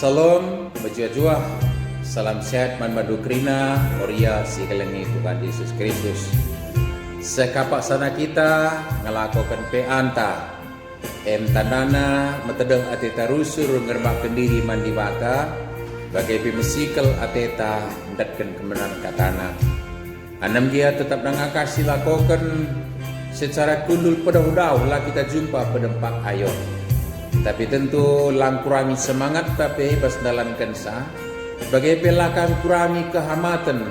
Salam berjuah-juah, salam sehat manmadu krina, Oria si kelengi Tuhan Yesus Kristus. Sekapak sana kita ngelakukan peanta, tandana metedeng ateta rusur ngerbak kendiri mandi bata, bagai pemesikel ateta mendatkan kemenangan katana. Anam dia tetap nangakasi lakukan secara kundul pada udau lah kita jumpa pedempak ayo. Tapi tentu lang kurangi semangat tapi pas dalam kensa bagai pelakan kurangi kehamatan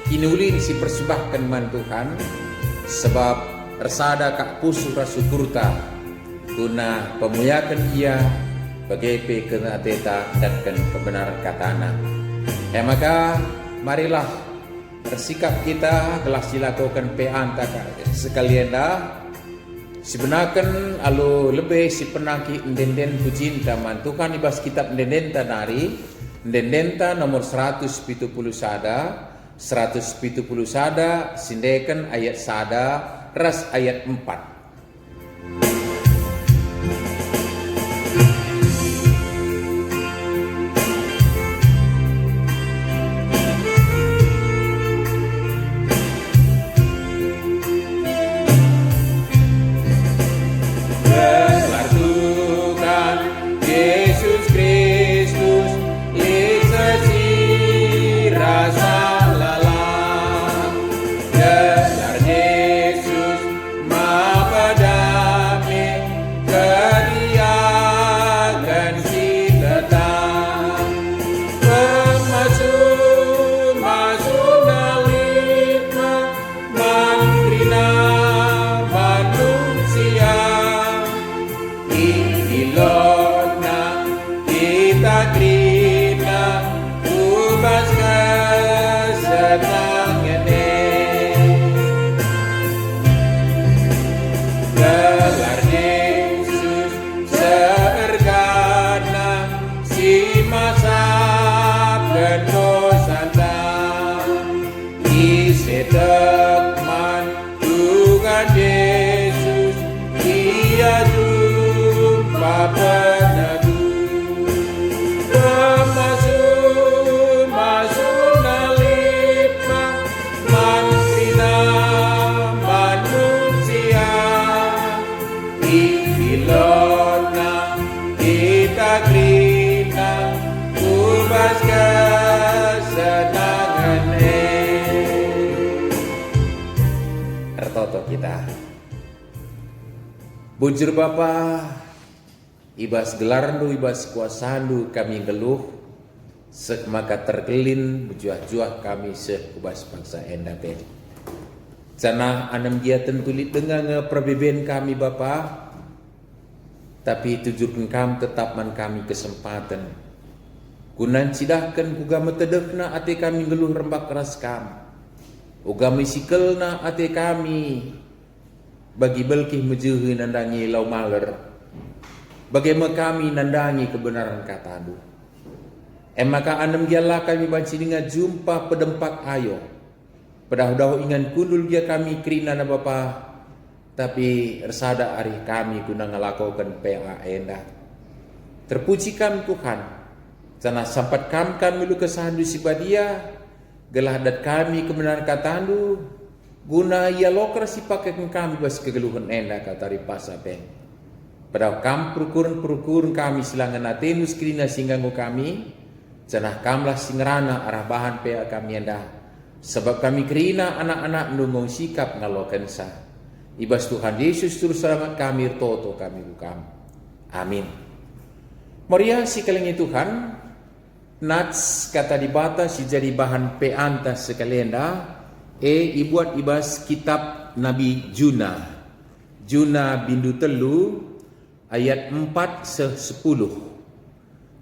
kinulin si persembahkan man Tuhan sebab resada kak pusu rasukurta guna pemuyakan ia bagai pe kena teta datkan kebenaran katana. Maka marilah bersikap kita telah silakukan pe anta sekalian dah. Sebenarnya alu lebih si penaki ndenden pucinta mantukan ibas kitab ndendenta nari ndendenta nomor 170 sada sindekan ayat sada ras ayat 4. Bujur Bapa, ibas gelarandu, ibas kuasandu kami geluh, sek maka terkelin berjuah-juah kami sek ubas bangsa endape. Sana anam dia tentulit dengan perbeben kami Bapa, tapi tujukan kami tetap man kami kesempatan. Kunan cidahkan kuga metedekna ate kami geluh rembak keras kam, uga misikelna ate kami. Bagi belkih mejuhi nandangi lau maler, bagaimana kami nandangi kebenaran katamu. Maka anem gialah kami banci dengan jumpa pedempak ayo. Pedah-dah ingan kundul dia kami kerina na Bapa, tapi resada ari kami guna ngelakukan PA endah. Terpujikan Tuhan, sana sampat kami lu kesandu si badia, gelah dat kami kebenaran katamu. Guna ia lokar si pakai kami bas kegeluhan enda kata ripasa pen. Padahal kam perukuran kami silangan atenus krina singgangu kami. Cenah kamlah singrana arah bahan pea kami enda. Sebab kami kerina anak-anak nungong sikap ngalokan sa. Ibas Tuhan Yesus terus selamat kami toto kami bukam. Amin. Moria si kelengi Tuhan. Nats kata dibata si jadi bahan peanta sekalian dah. Ibuat ibas kitab Nabi Juna bindu telu ayat 4-10.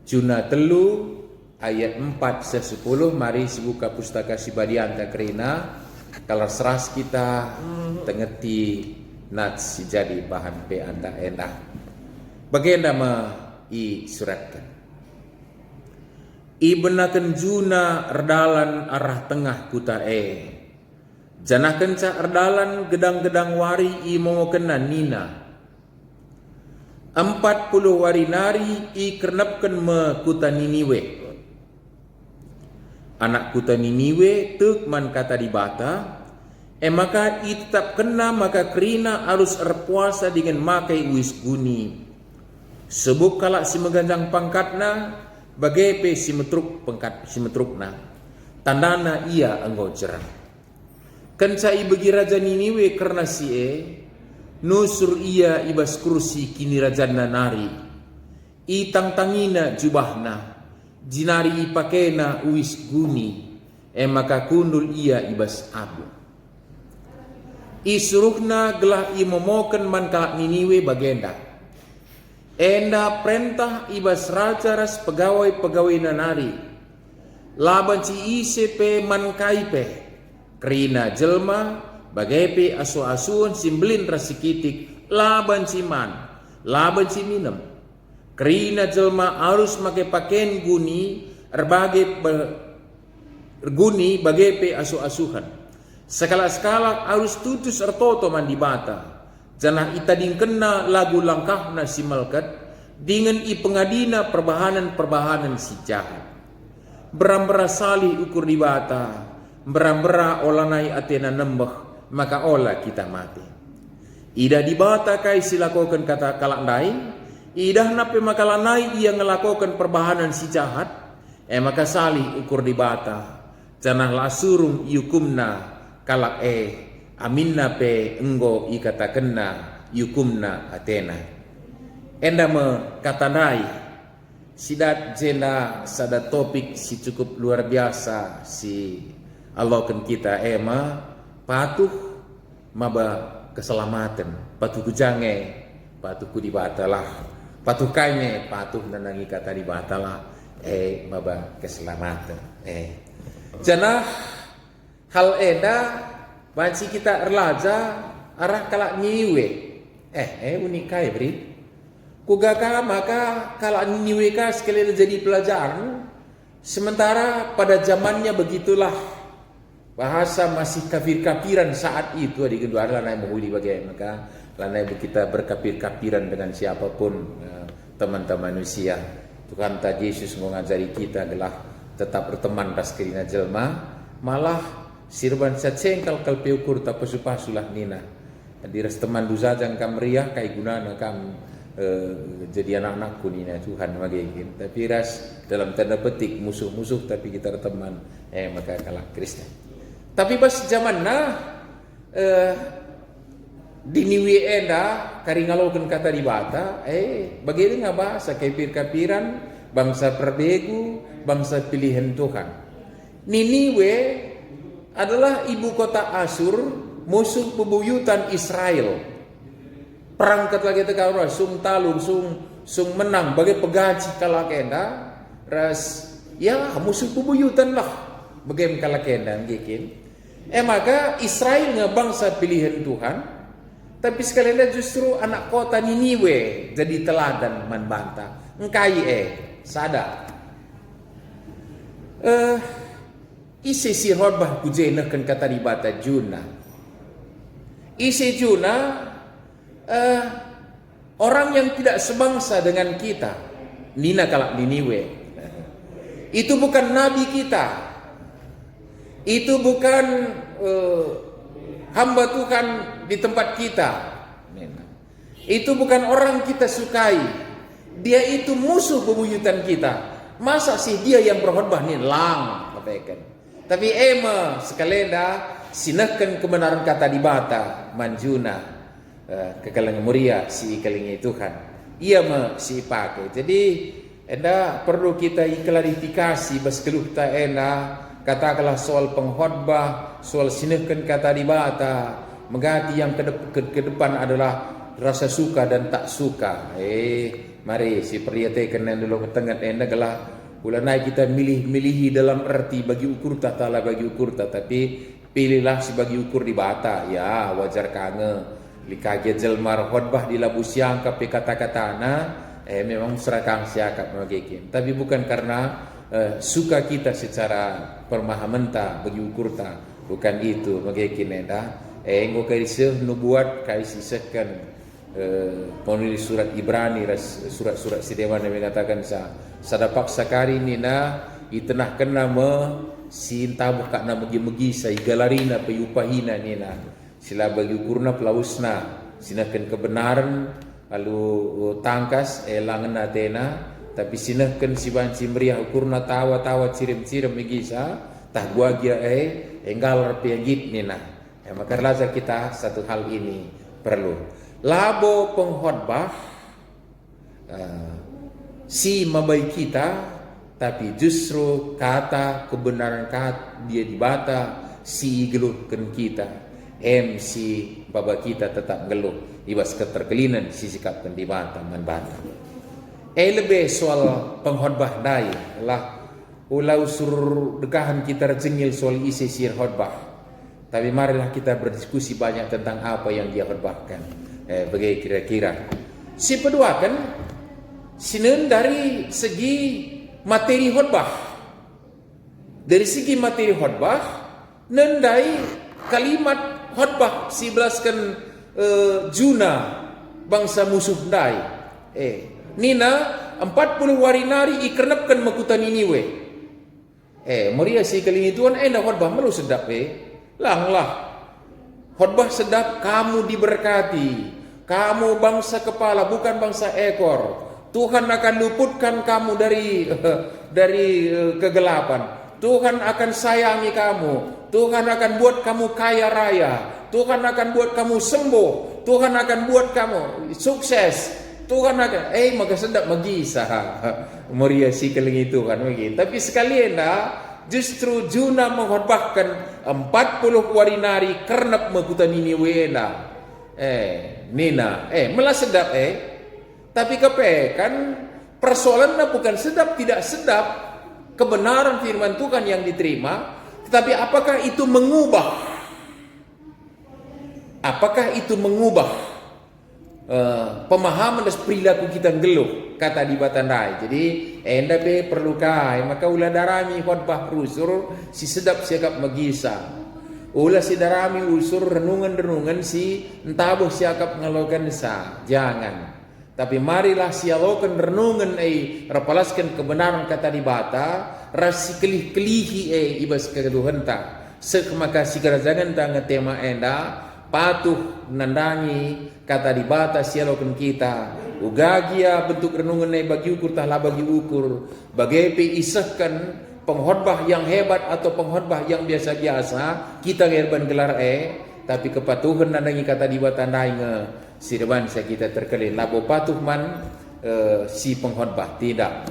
Juna telu ayat 4-10. Mari sebuka pustaka si badianta kerina kalau seras kita tengeti nats si jadi bahan pe anda endah. Bagaimana ma i suratkan ibenakan Juna erdalan arah tengah kuta Janah kenca erdalan gedang-gedang wari imo kena nina. 40 hari nari i kernapkan me kuta Niniwe. Anak kuta Niniwe tuk man kata di bata. Maka i tetap kena maka kerina harus erpuasa dengan makai uis guni. Sebab kalak si meganjang pangkatna bagepe si metruk pangkat si metrukna. Tandana ia anggo cerang. Kencai bagi raja Niniwe karena si nusur ia ibas kursi kini rajana nari. I tangtangina jubahna. Jinari ipakena uis guni. Maka kundul ia ibas abu. Isuruhna gelah i momoken man kalak Niniwe bagenda. Enda perintah ibas raja ras pegawai-pegawai nanari. Laban ci ICP man kaipe. Kerina jelma bagepe asu-asuan simbelin rasikitik. Laban ci man. Laban ci minum. Kerina jelma harus make pakaian guni. Guni bagepe asu-asuhan. Sekala-sekala harus tutus ertoto man di bata. Janah ita dingkena lagu langkahna si malkat. Dengan i pengadina perbahanan si jahat. Berambera salih ukur di bata. Berambera olanai atena nembah. Maka olah kita mati. Ida di bata kai silakokan kata kalak nai. Idah nape makalanai ia ngelakokan perbahanan si jahat. Maka salih ukur di bata. Janah lasurung yukumna. Kalak aminna pe enggo ikatakenna yukumna atena. Enda me katanai sidat jena sada topik si cukup luar biasa si Allah kan kita patuh maba keselamatan patuh kujange patuh ku dibatalah patuh kaine patuh nanangi kata dibatalah maba keselamatan jana hal eda banci kita erlaja arah kalak nyiwe unikai beri kugaka maka kalak nyiwe ka sekali jadi pelajaran sementara pada zamannya begitulah bahasa masih kafir-kafiran saat itu di kedua lanai menghuli bagaimana maka lanai kita berkafir-kafiran dengan siapapun teman-teman manusia Tuhan tadi Yesus mengajari kita adalah tetap berteman ras kerina jelma malah sirban sacengkal kalpe ukur ta pasu-pasulah nina. Diras teman duzajang kam meriah kai gunana kam jadi anak-anakku nina Tuhan magigin. Tapi ras dalam tanda petik musuh-musuh tapi kita teman maka kalah Kristen. Tapi pas zaman diniwi enda karingalokeun kata di bata bagaimana bahasa kafir-kafiran bangsa perbegu bangsa pilihan Tuhan. Niniwe adalah ibu kota Asur, musuh bebuyutan Israel. Perangkat lagi tekaulah, sung talung, sung menang, bagai pegaji kalakenda, ras, ya musuh bebuyutan lah, bagai kalakenda, gikin. Maka Israel nggak bangsa pilihan Tuhan, tapi sekalian justru anak kota Niniwe jadi teladan manbanta. Engkai sadar. Isi si horbah kujena kan kata di bata Juna. Isi Juna orang yang tidak sebangsa dengan kita. Nina kalak Niniwe. Itu bukan nabi kita. Itu bukan hamba Tuhan di tempat kita. Itu bukan orang kita sukai. Dia itu musuh bebuyutan kita. Masa sih dia yang berkhotbah nih lang katakan. Tapi sekalenda sinahkan kebenaran kata di bata manjuna kekalangan muria si ikalingi Tuhan. Ia si pakai. Jadi enda perlu kita klarifikasi baskeluh ta enda katakanlah soal pengkhotbah, soal sinahkan kata di bata, mengganti yang ke depan adalah rasa suka dan tak suka. Mari si perhatikan dulu ketengah enda galah ulanai kita milih-milihi dalam arti bagi ukur tala bagi ukur tapi pilihlah sebagai ukur di bata ya wajar kange likage jelmar khotbah di labu siang kape kata-katana memang serakang siakap magikin tapi bukan karena suka kita secara pemahaman ta bagi ukur ta bukan itu magikin enda ngo kaiseh nubuat kaisisekan penulis surat Ibrani, surat-surat Sidewan yang mengatakan sadapak sakari nina itenah kena sinta buka na megi-megi sa igalarina payupahina nina sila bagi ukurna pelausna sinakan kebenaran lalu tangkas langan natena tapi sinakan si banci meriah ukurna tawa-tawa cirim-cirim megisa tah gua gia enggal piagit nina maka lazar kita satu hal ini perlu labo pengkhotbah si mabai kita tapi justru kata kebenaran kata dia dibata si geluhkan kita si baba kita tetap geluh ibas keterkelinan si sikapkan dibata manbata lebih soal pengkhotbah dai lah ulau sur dekahan kita rejengil soal isi sir khotbah tapi marilah kita berdiskusi banyak tentang apa yang dia khotbahkan bagaimana kira-kira si kedua kan sinen dari segi materi khotbah. Dari segi materi khotbah, nendai kalimat khotbah si belaskan juna bangsa musuh dai. Nina 40 warinari ikernapkan makutan iniwe. Maria si kali tuan na khotbah melu sedap Langlah. Khotbah sedap kamu diberkati. Kamu bangsa kepala bukan bangsa ekor. Tuhan akan luputkan kamu dari kegelapan. Tuhan akan sayangi kamu. Tuhan akan buat kamu kaya raya. Tuhan akan buat kamu sembuh. Tuhan akan buat kamu sukses. Tuhan akan maka sedap magisa. Maria si kelingi Tuhan begitu. Tapi sekalian justru Juna mengkhotbahkan 40 warinari kernap makutan ini wena. Nina malah sedap tapi kepekan persoalannya bukan sedap tidak sedap kebenaran firman Tuhan yang diterima, tetapi apakah itu mengubah pemahaman dan perilaku kita geluh kata di batandai. Jadi enda perlu kai maka ulah darami khotbah rusur si sedap siakap magisa. Ulah si darami usur renungan-renungan si entabuh siakap ngalokan sa. Jangan. Tapi marilah sialokan renungan rapalaskan kebenaran kata di bata rasi kelih-kelihi ibas keduhenta sekmaka sikarajangan tanga tema enda patuh nandangi kata di bata sialokan kita ugagia bentuk renungan bagi ukur tahlah bagi ukur bagai isahkan pengkhotbah yang hebat atau pengkhotbah yang biasa-biasa kita ngerban gelar tapi kepatuhan nandangi kata di bata nge si bangsa kita terkelin labo patuh man si pengkhotbah tidak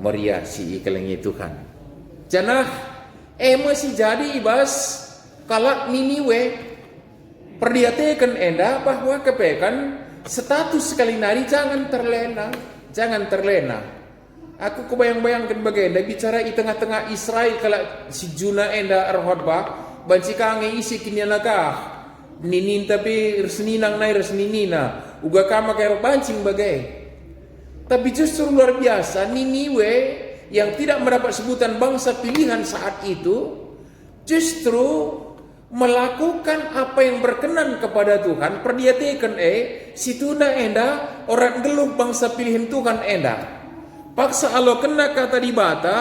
Maria si kelengi Tuhan janah masih jadi ibas kalak Niniwe perdiatekan enda bahwa kepekan status sekali nari jangan terlena aku kebayang-bayangkan bagaimana bicara di tengah-tengah Israel kalau si Juna enda khotbah banci kange isi kinyanakah ninin tapi resninang nai resninina uga kama kayak bancing bagai tapi justru luar biasa Niniwe yang tidak mendapat sebutan bangsa pilihan saat itu justru melakukan apa yang berkenan kepada Tuhan perdiatekan situna enda orang geluh bangsa pilihan Tuhan enda paksa alo kena kata di bata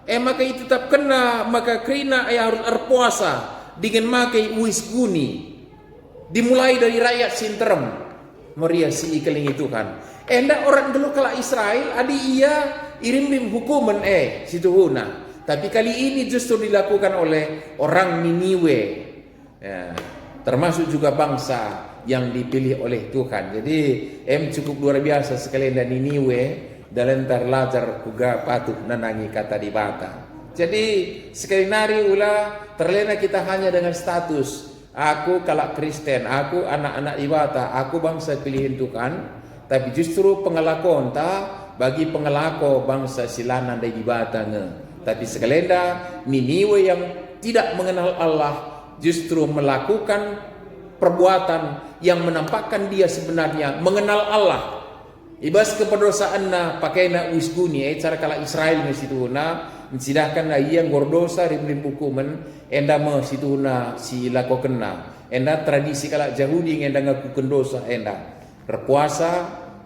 maka itu tetap kena maka krina harus berpuasa dengan makai uis guni dimulai dari rakyat sinterem Maria si ikelingi Tuhan enda orang dulu kala Israel adi ia irim hukuman situhuna tapi kali ini justru dilakukan oleh orang Niniwe termasuk juga bangsa yang dipilih oleh Tuhan jadi cukup luar biasa sekali dan Niniwe dalam terlajar kuga patuh nanangi kata di bata jadi sekali nari ulah terlena kita hanya dengan status aku kalak Kristen, aku anak-anak ibata, aku bangsa pilihan Tuhan. Tapi justru pengelakon bagi pengelako bangsa silanan dari ibata Tapi sekelenda Niniwe yang tidak mengenal Allah justru melakukan perbuatan yang menampakkan dia sebenarnya mengenal Allah. Ibas keperdosaanna pakainya wisguni cara kala Israel mesituna sidahkan na iyang gordosa rimlim hukuman enda mo situna si lako kena enda tradisi kala Yahudi enda ngaku dosa enda berpuasa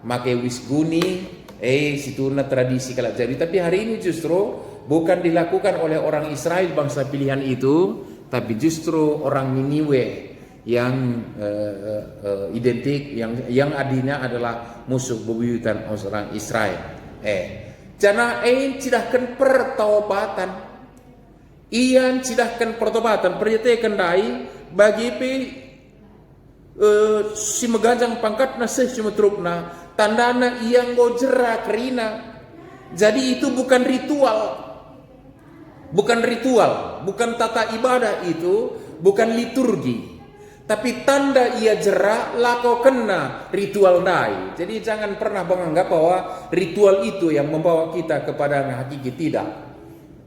make wisguni situna tradisi kala Yahudi. Tapi hari ini justru bukan dilakukan oleh orang Israel bangsa pilihan itu, tapi justru orang Niniwe yang identik yang adinya adalah musuh bebuyutan orang Israel. Jana cidahkan pertobatan. Ian cidahkan pertobatan. Pernyatakan dai bagi si megajang pangkatna sesimetrupna tandana iang gojera kerina. Jadi itu bukan ritual. Bukan tata ibadah itu, bukan liturgi. Tapi tanda ia jerak lako kena ritual dai. Jadi jangan pernah menganggap bahwa ritual itu yang membawa kita kepada hakiki, tidak.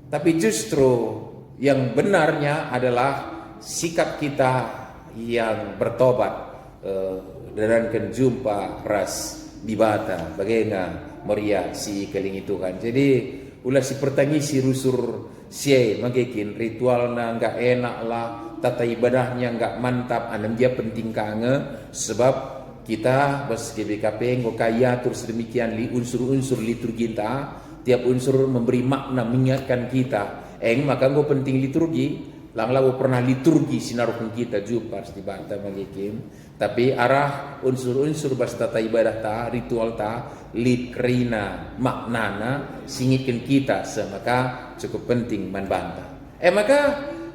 Tapi justru yang benarnya adalah sikap kita yang bertobat dan jumpa ras dibata bagaimana Maria si keling Tuhan. Jadi ulah si pertangisi rusur sie magekin ritualnya enggak enak lah, tata ibadahnya enggak mantap, anam dia penting kange sebab kita bos GBKP nggo kaya terus demikian unsur-unsur liturgi ta, tiap unsur memberi makna mengingatkan kita. Maka nggo penting liturgi, langlawo pernah liturgi sinarukan kita jumpa di banta magekin. Tapi arah unsur-unsur bas tata ibadah ta, ritual ta, likrina maknana singitkan kita, semaka cukup penting manbanta. Maka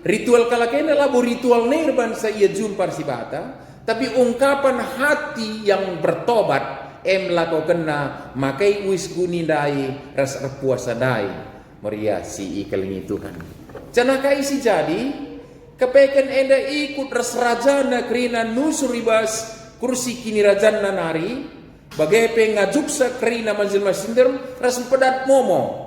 ritual kalakena labu ritual nerban saya jumpa si bata, tapi ungkapan hati yang bertobat lako kena makai wis gunindai ras puasa dai Maria si ikeling Tuhan. Janaka isi jadi kepekan enda ikut ras rajana kerina nusur ribas kursi kini rajana nari bagai pengajuksa kerina manjil masinderm ras pedat momo.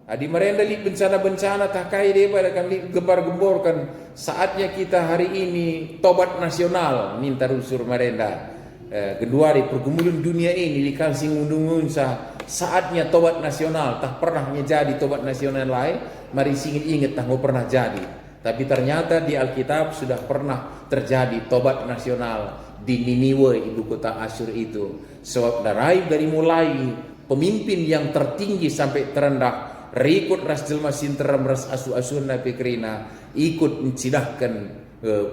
Adi merenda li bencana-bencana takai dia pada kami gembar-gemborkan saatnya kita hari ini tobat nasional minta rusur merenda. Kedua di pergumulan dunia ini dikasih undung-unsa saatnya tobat nasional, tak pernah jadi tobat nasional lain, mari singin ingat tak pernah jadi. Tapi ternyata di Alkitab sudah pernah terjadi tobat nasional di Niniwe, ibu kota Asyur itu. Sebab dari mulai pemimpin yang tertinggi sampai terendah rikut ras jelma sinteram ras asu-asunna pikrina ikut mencidahkan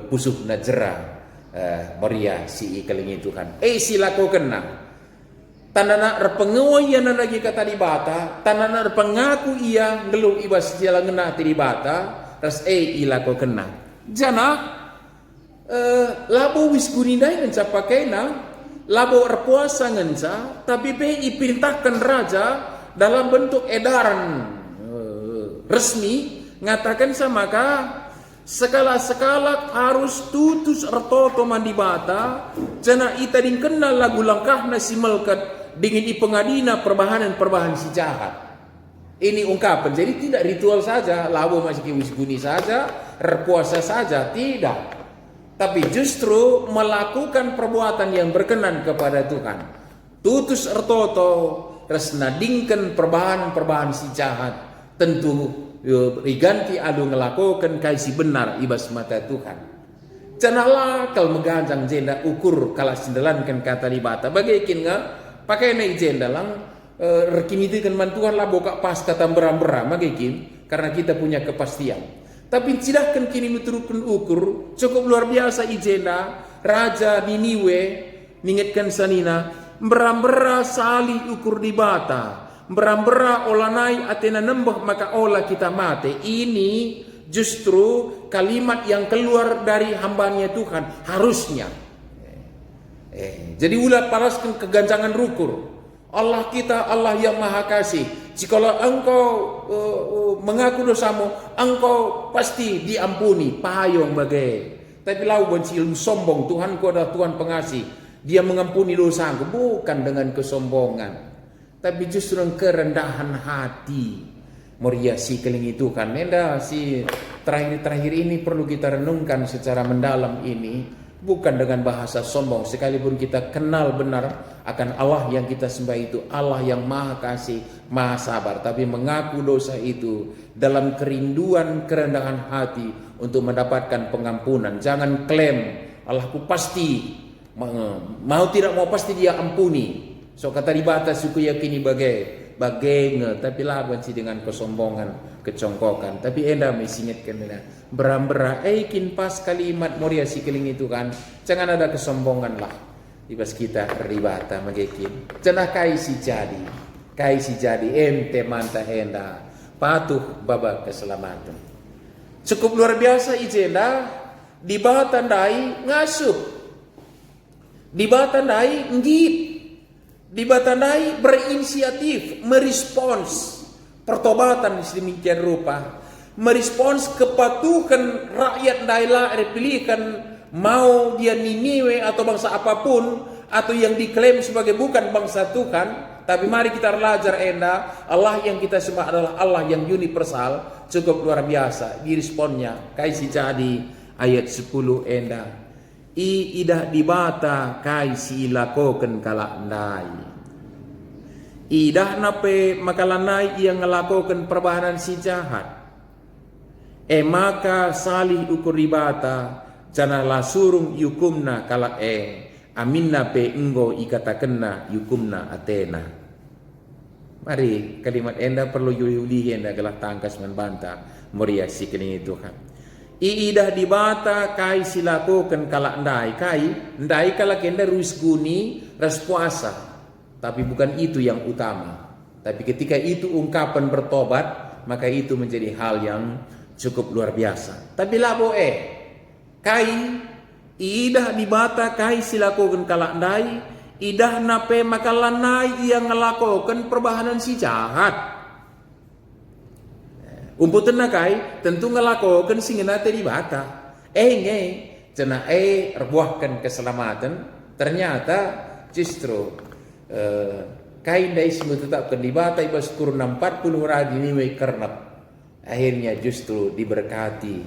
pusuh najera Maria si ikeling Tuhan. Silako kena tanana repengoyan lagi kata di bata, tanana pengaku ia ngeluh ibas jala ngena di bata, ras ilako kena. Jana labo wis gunindai ngenca pakena, labo berpuasa ngenca, tapi ipintahkan raja dalam bentuk edaran resmi ngatakan samaka sekala-sekala harus tutus ertoto mandibata jana ita din kenal lagu langkah nasi melkat dingin ipengadina perbahanan si jahat. Ini ungkapan, jadi tidak ritual saja, labo masih kiwisguni saja, berpuasa saja, tidak. Tapi justru melakukan perbuatan yang berkenan kepada Tuhan. Tutus ertoto resnadingkan perbahanan si jahat, tentu ganti adu ngelakukan kaisi benar ibas mata Tuhan. Canalah kal megajang jenda ukur kala sindalankan kata libata bagaikin nga pakai na jenda lang rekimitikan mantuan lah boka pas kata beram-beram bagaikin karena kita punya kepastian. Tapi sidahkan kini miturukun ukur cukup luar biasa ijenda raja Niniwe ningetkan sanina berambera sali ukur di bata, berambera olanai atena nembah maka olah kita mati. Ini justru kalimat yang keluar dari hambanya Tuhan harusnya. Jadi ulah paraskan keganjangan rukur. Allah kita Allah yang maha kasih. Jikalau engkau mengaku dosamu, engkau pasti diampuni. Pahayong bagai. Tapi lau benci ilmu sombong. Tuhanku adalah Tuhan pengasih. Dia mengampuni dosaku bukan dengan kesombongan, tapi justru kerendahan hati. Maria si keling itu kan, nenda si terakhir ini perlu kita renungkan secara mendalam ini. bukan dengan bahasa sombong, sekalipun kita kenal benar akan Allah yang kita sembah itu Allah yang maha kasih, maha sabar, tapi mengaku dosa itu dalam kerinduan kerendahan hati untuk mendapatkan pengampunan. Jangan klaim Allahku pasti mau tidak mau pasti dia ampuni. So kata dibata suku yakini bagai tapi laban si dengan kesombongan, kecongkokan. Tapi enda mesingatkan ena berambera kin pas kalimat moria si keling itu kan. Jangan ada kesombongan lah. Ibas kita ribata magekin. Cenah kai si jadi ente manta enda patuh baba keselamatan. Cukup luar biasa ijenda di bawah tandai ngasup, di bawah tandai nggit, di bawah tandai berinisiatif, merespons pertobatan sedemikian rupa, merespons kepatuhan rakyat daerah dipilihkan, mau dia Niniwe atau bangsa apapun atau yang diklaim sebagai bukan bangsa Tuhan. Tapi mari kita belajar enda Allah yang kita sembah adalah Allah yang universal. Cukup luar biasa diresponnya. Kaisi jadi ayat 10 enda idah dibata kaisi lakoken kalakndai. Idah nape makalanai yang ngelakokan perbahanan si jahat. Maka salih ukur ribata janalah surung yukumna kalak aminna pe enggo ikatakenna yukumna Athena. Mari kalimat enda perlu yuli enda gelah tangkas membantah meriasi kening Tuhan. Iidah dibata kai silakokan kalak ndai kalak enda ruis guni ras puasa. Tapi bukan itu yang utama. Tapi ketika itu ungkapan bertobat, maka itu menjadi hal yang cukup luar biasa. Tapi labo kai idah dibata kai silakokan kalak ndai idah nape makalanai yang ngelakokan perbahanan si jahat. Umputan nakai tentu ngelakokan si ngenate dibata. Cena rebuahkan keselamatan. Ternyata justru kain dai semua tetapkan dibata ibas kurun 40 ragi niwe kernap. Akhirnya justru diberkati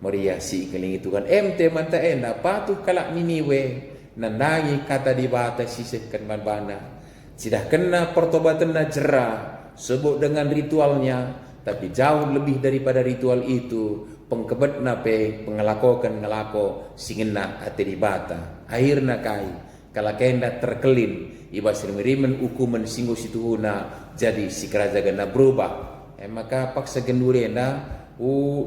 meriasi keling itu kan. Manta enda patuh kalak niniwe. Nandangi kata dibata sisihkan manbana. Sudah kena pertobatan jerah sebut dengan ritualnya, tapi jauh lebih daripada ritual itu pengkebet nape pengelakokan ngelako singena ate dibata. Akhirnya kai kalau kenda terkelin ibas merimen hukuman singgo situhuna jadi si kerajaan berubah. Maka paksa gendurenda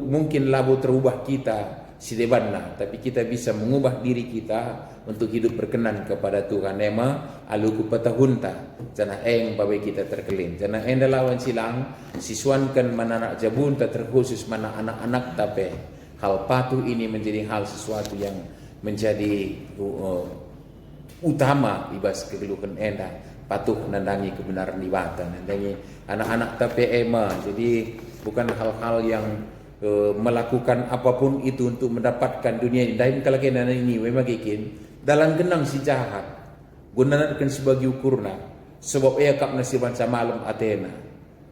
mungkin labu terubah kita si debanna, tapi kita bisa mengubah diri kita untuk hidup berkenan kepada Tuhan. Ema aluku patahunta jana babai kita terkelin jana enda lawan silang siswankan mana anak jabunta terkhusus mana anak-anak tape hal patuh ini menjadi hal sesuatu yang menjadi utama ibas kegeluhan enda patuh nandangi kebenaran dibata nandangi anak-anak tape ema. Jadi bukan hal-hal yang melakukan apapun itu untuk mendapatkan dunia ini. Dan kalau kena ini memang ikin dalam genang si jahat gunakan sebagai ukurna sebab ia kap nasibansa malam Athena.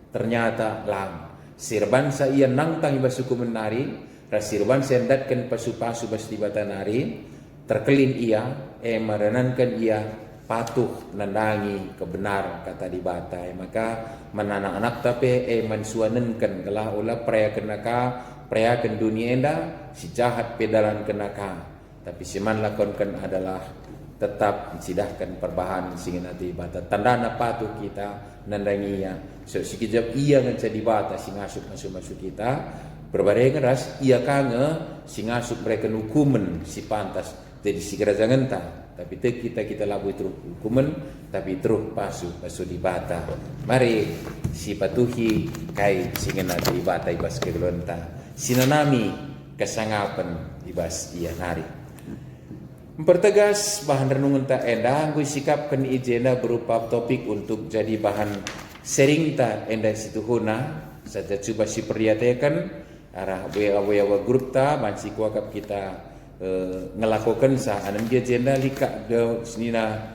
Ternyata lang sirbansa ia nangtang ibasuku menari rasirbansa endatkan pasu-pasu bas di batanari terkelin ia maranankan ia patuh nandangi kebenar kata dibata. Maka menanak-anak tapi mansuanenkan gelah olah prayakan dunia enda si jahat pedalan kenaka. Tapi si man lakonkan adalah tetap sidahkan perbahan singin hati bata tandana patuh kita nandangi ia. So si kijab ia ngaca dibata si masuk kita berbarengan ras ia kange si ngasup mereka hukuman si pantas jadi si kerajaan ta. Tapi kita labu itu hukuman tapi terus pasu dibata. Mari si patuhi kai singin hati dibata ibas kegelonta sinanami kesangapan ibas ia nari. Mempertegas bahan renungan tak enda gue sikapkan ijena berupa topik untuk jadi bahan sering ta enda situ huna saja coba si perlihatkan arah wa grup ta masih kuakap kita ngelakukan sah anam dia jenda lika de senina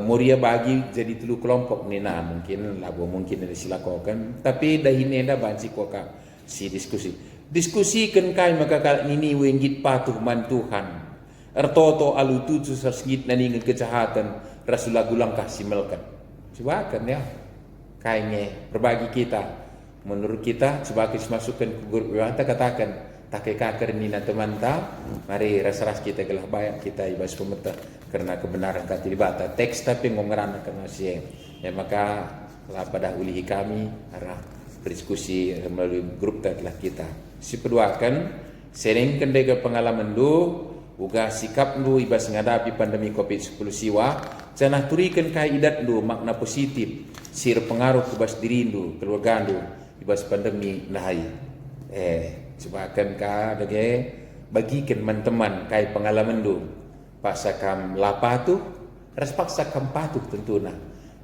moria bagi jadi telu kelompok nina mungkin lagu mungkin ada silakokan tapi dahin enda banci kuakap si diskusi kan kai maka kal ini wenjit patuh man Tuhan Ertoto alu tuju sersengit naningan kejahatan Rasulullah gulang kasih melkan. Coba kan ya. Kayaknya berbagi kita. Menurut kita coba kita masukkan ke grup kita katakan takai kakar ini na teman ta. Mari ras-ras kita gelah bayak kita ibas pemerintah karena kebenaran kata dibata teks tapi ngomong karena siang. Ya maka lah pada ulihi kami arah berdiskusi melalui grup telah kita. Si peduakan seringkan dega pengalaman du uga sikap du ibas ngadapi pandemi COVID-10 siwa janah turikan kaidat du makna positif sir pengaruh kubas diri du keluarga du ibas pandemi nahai cobakan ka dage bagikan teman-teman kai pengalaman du pasakam lapatu ras paksakam patuh tentunya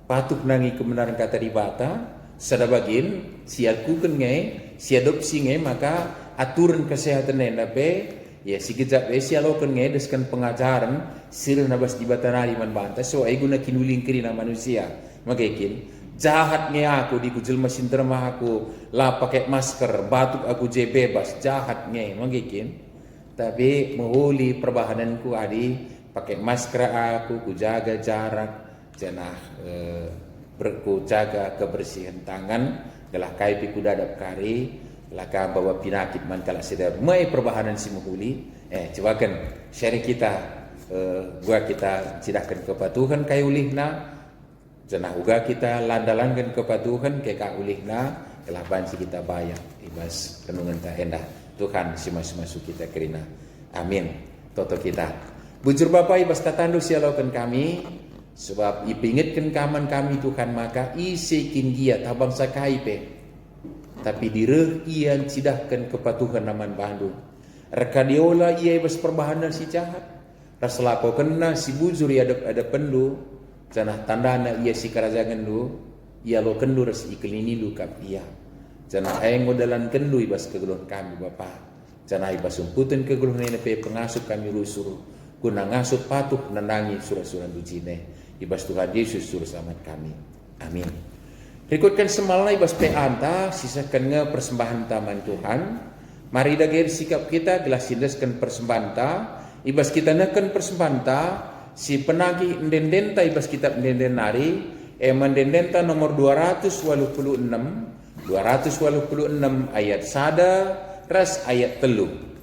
patuh nangi kebenaran kata dibata sadabagin siakukan ngai siadopsi ngai maka aturan kesehatan nabe ya si kejap sialokan ngai deskan pengajaran sir nabas dibatanari man banta so ai guna kinuling kerina manusia makekin jahat ngai aku di kujul mesin termah aku lah pakai masker batuk aku je bebas jahat ngai makekin tapi menghuli perbahananku adi pakai masker aku ku jaga jarak janah berku jaga kebersihan tangan gelah kai piku dadap kari laka bawa penyakit man kala sedar mai perbahanan si menghuli cobakan share kita gua kita cidahkan kepatuhan kai ulihna janah uga kita landalankan kepatuhan ke ka ulihna gelah banci kita bayar ibas renungan ta endah Tuhan si masuk kita kerina amin toto kita bujur Bapak ibas tatandu sialokan kami sebab ipingetkan kaman kami Tuhan maka isikin dia tabang sakaipe tapi direh ian cidahkan kepatuhan naman Bandung rekadiola ia ibas perbahanan si jahat raselako kena si bujur ia ada pendu janah tandana ia si karajangan du ia lo kendu ras ikelini lu kap ia janah ayang modalan kendu ibas kegeluhan kami Bapa janah ibas umputan kegeluhan ini pengasuh kami rusur guna ngasut patuh nenangi surah-surah dujine ibas Tuhan Yesus suruh selamat kami amin. Rekutkan semalai ibas peanta sisakan nge persembahan taman Tuhan mari dagir sikap kita gelas sindaskan persembahan ta ibas kita neken persembahan ta si penagih ndendenta ibas kitab ndendenari mendendenta nomor 286 ayat sada ras ayat telu.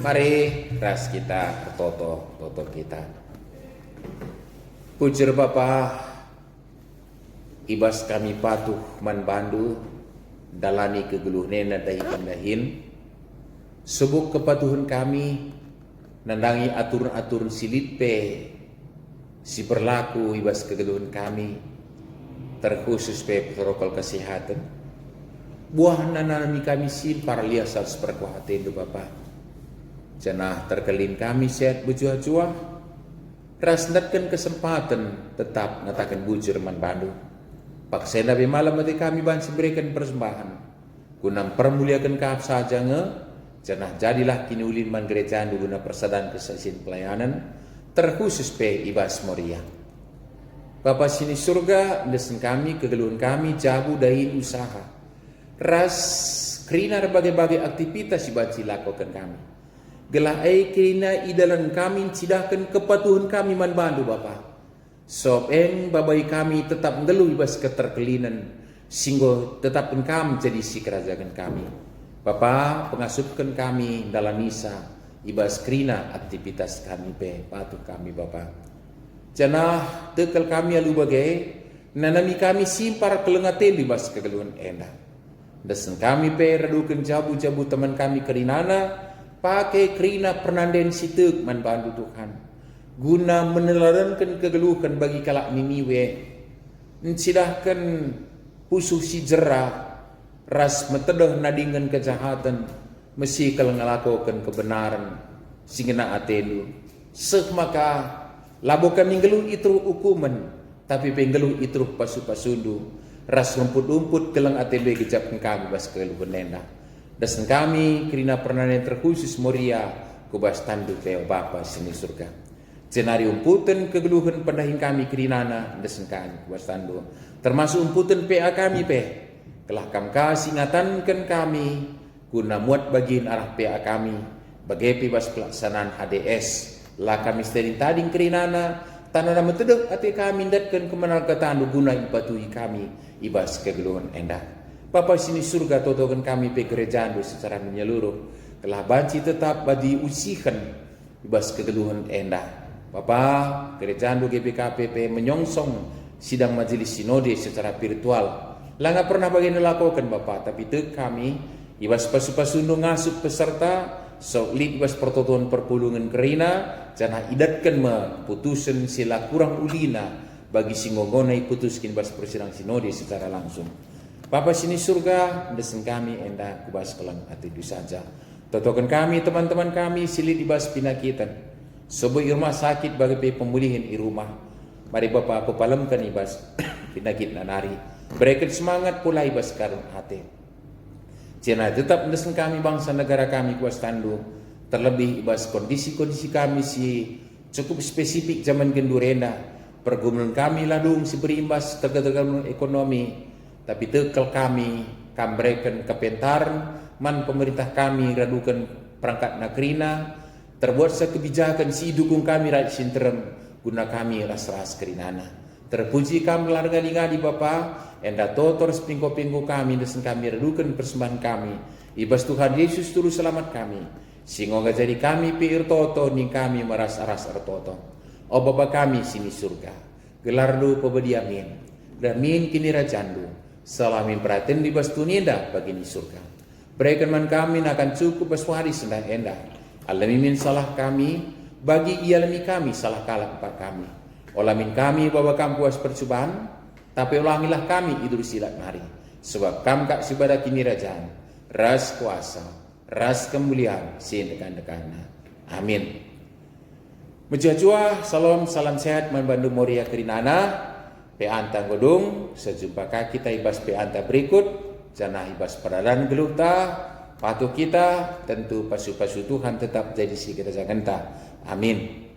Mari ras kita toto kita. Pujer Bapa, ibas kami patuh man bandu dalani kegeluh nena dahin sebuk kepatuhan kami nandangi aturan-aturan silitpe si berlaku ibas kegeluhan kami terkhusus pe protokol kesehatan. Buah nanami kami simpar lias harus perkuatin do Bapa. Cenah terkelin kami sehat berjuah-juah. Rasnatkan kesempatan tetap ngatakan bujur man Bandung. Paksena be malam mati kami bansi berikan persembahan. Guna permuliakan kahap saja cenah jadilah kini ulin man gerejaan guna persadaan kesaksian pelayanan terkhusus pe ibas Moria. Bapa sini surga, desen kami, kegeluhan kami, jabu dahin usaha. Ras kerina berbagai-bagai aktivitas ibaci lakukan kami. Gelah kerina idalan kami cidahkan kepatuhan kami man bandu Bapa. Sob babai kami tetap ngeluh ibas keterkelinan, singgo tetap engkam jadi si kerajaan kami. Bapa pengasupkan kami dalam misa, ibas kerina aktivitas kami pe, patuh kami Bapa. Cenah tekal kami alu bagai nanami kami simpar kelengaten di bas kegeluhan endah. Desen kami pe redukan jabu-jabu teman kami kerinana pakai kerina pernanden sitek man bantu Tuhan. Guna menelarankan kegeluhan bagi kalak mimiwe. Mencidahkan pusuh si jerah ras metedah nadingan kejahatan mesti kalau ngelakukan kebenaran singena atenu. Maka labo kami ngeluh itu hukuman, tapi pengeluh itu pasu-pasundu. Ras rumput-rumput kelang ATB gejapkan kami bas keluhan nenda. Dasan kami kerina pernah yang terkhusus Moria kubas tandu keo Bapa sini surga. Cenari umputan kegeluhan pendahin kami kerinana dasan kami kubas tandu. Termasuk umputan PA kami pe. Kelah kam kasih ngatankan kami guna muat bagian arah PA kami bagi bas pelaksanaan HDS. Lah kami sering tading kerinana tanah nama tedek ati kami datkan kemenal ketandu guna ipatuhi kami ibas kegeluhan endah. Bapa sini surga totokan kami pe gerejaan secara menyeluruh telah banci tetap badi usikan ibas kegeluhan endah. Bapa gerejaan GPKP pe menyongsong sidang majelis sinode secara virtual. Lah nggak pernah bagian lakukan Bapa, tapi tek kami ibas pasu-pasundu ngasup peserta so libas pertotoan perpulungan kerina jangan idatkan putusan sila kurang ulina bagi singgongonai putuskin bas persidang sinode secara langsung. Bapa sini surga desen kami endah kubas kelang hati itu saja. Totokan kami teman-teman kami silit ibas pinakitan. Sebuah rumah sakit bagi pemulihan di rumah. Mari Bapa aku palamkan ibas pinakit nanari. Berikan semangat pula ibas karun hati. Cina tetap mendesak kami bangsa negara kami kuas tandu. Terlebih ibas kondisi-kondisi kami si cukup spesifik zaman gendurenda. Pergumulan kami ladung si berimbas tergagalan ekonomi. Tapi tekel kami berikan kepentaran man pemerintah kami radukan perangkat nakrina. Terbuat kebijakan si dukung kami rakyat sinterem guna kami ras-ras kerinana. Terpuji kami larga-larga Bapa. Enda totor sepingko-pingko kami desen kami redukan persembahan kami. Ibas Tuhan Yesus turut selamat kami. Singoga jadi kami piir toto ning kami meras-ras ertoto. O Bapa kami sini surga. Gelar du pebedi amin. Dan min kini rajandu. Salamin perhatian di bas tuninda bagi ni surga. Berikan man kami akan cukup baswari sendah endah. Alami min salah kami. Bagi ialami kami salah kalah empat kami. Olamin kami bawa kampuas percobaan. Tapi ulangilah kami idul silat mari. Sebab kam kak sibada kini rajaan. Ras kuasa. Ras kemuliaan. Sin dekan-dekana. Amin. Menjajua. Salam sehat. Manbandu Moria Kerinana. Peanta godung. Sejumpa kita ibas peanta berikut. Janah ibas peradan geluta. Patuh kita. Tentu pasu-pasu Tuhan tetap jadi si kerajaan. Amin.